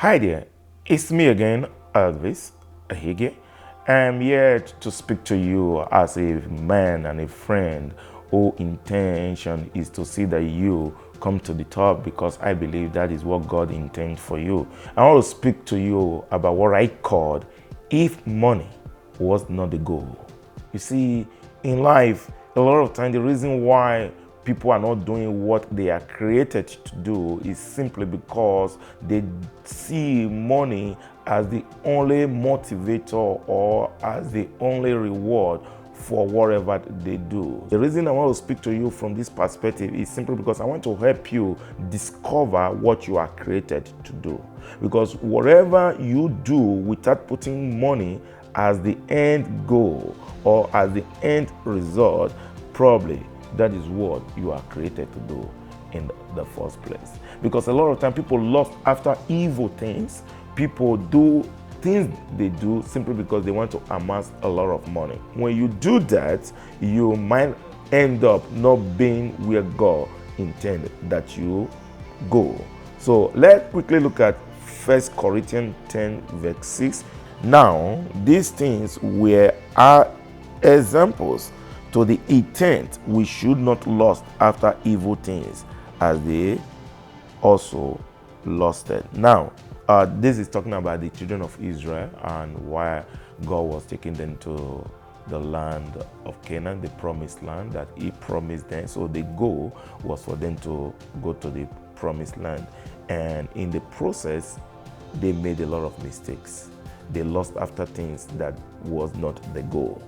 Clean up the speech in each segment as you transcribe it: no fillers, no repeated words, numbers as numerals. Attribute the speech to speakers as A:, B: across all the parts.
A: Hi there, it's me again, Elvis Ahige. I'm here to speak to you as a man and a friend whose intention is to see that you come to the top, because I believe that is what God intends for you. I want to speak to you about what I called if money was not the goal. You see, in life, a lot of time, the reason why people are not doing what they are created to do is simply because they see money as the only motivator or as the only reward for whatever they do. The reason I want to speak to you from this perspective is simply because I want to help you discover what you are created to do. Because whatever you do without putting money as the end goal or as the end result, probably that is what you are created to do in the first place. Because a lot of time people lust after evil things. People do things they do simply because they want to amass a lot of money. When you do that, you might end up not being where God intended that you go. So let's quickly look at 1 Corinthians 10 verse 6. Now, these things were our examples, to the intent we should not lust after evil things, as they also lusted. Now, this is talking about the children of Israel and why God was taking them to the land of Canaan, the promised land that He promised them. So the goal was for them to go to the promised land. And in the process, they made a lot of mistakes. They lust after things that was not the goal.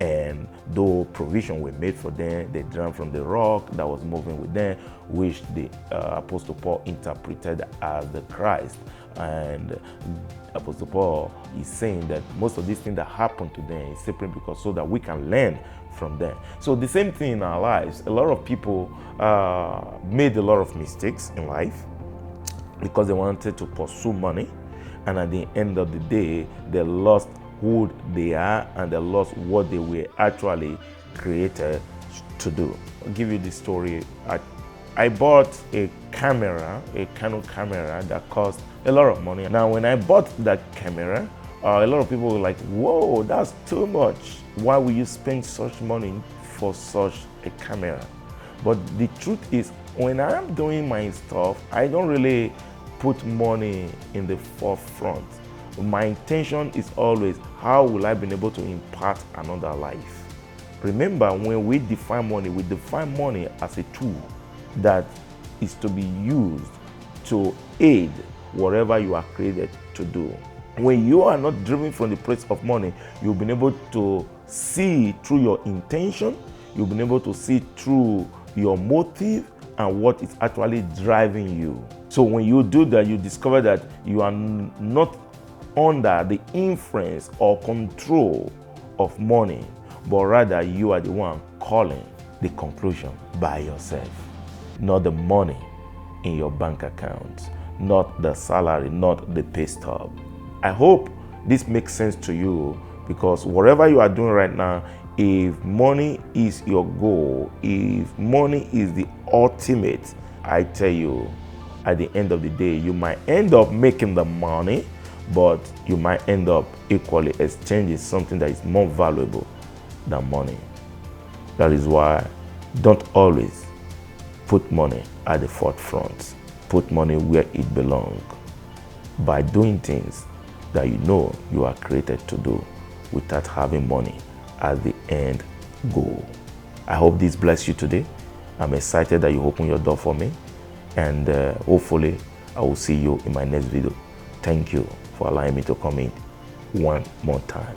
A: And though provision were made for them, they drank from the rock that was moving with them, which the Apostle Paul interpreted as the Christ. And Apostle Paul is saying that most of these things that happen to them is simply because so that we can learn from them. So the same thing in our lives. A lot of people made a lot of mistakes in life because they wanted to pursue money, and at the end of the day, they lost who they are and they lost what they were actually created to do. I'll give you this story. I bought a camera, a Canon camera that cost a lot of money. Now, when I bought that camera, a lot of people were like, whoa, that's too much. Why will you spend such money for such a camera? But the truth is, when I'm doing my stuff, I don't really put money in the forefront. My intention is always, how will I be able to impact another life? Remember, when we define money as a tool that is to be used to aid whatever you are created to do. When you are not driven from the place of money, you'll be able to see through your intention, you'll be able to see through your motive and what is actually driving you. So when you do that, you discover that you are not under the influence or control of money, but rather you are the one calling the conclusion by yourself. Not the money in your bank account, not the salary, not the pay stub. I hope this makes sense to you, because whatever you are doing right now, if money is your goal, if money is the ultimate, I tell you, at the end of the day, you might end up making the money, but you might end up equally exchanging something that is more valuable than money. That is why don't always put money at the forefront. Put money where it belongs, by doing things that you know you are created to do without having money as the end goal. I hope this bless you today. I'm excited that you open your door for me, and hopefully I will see you in my next video. Thank you for allowing me to come in one more time.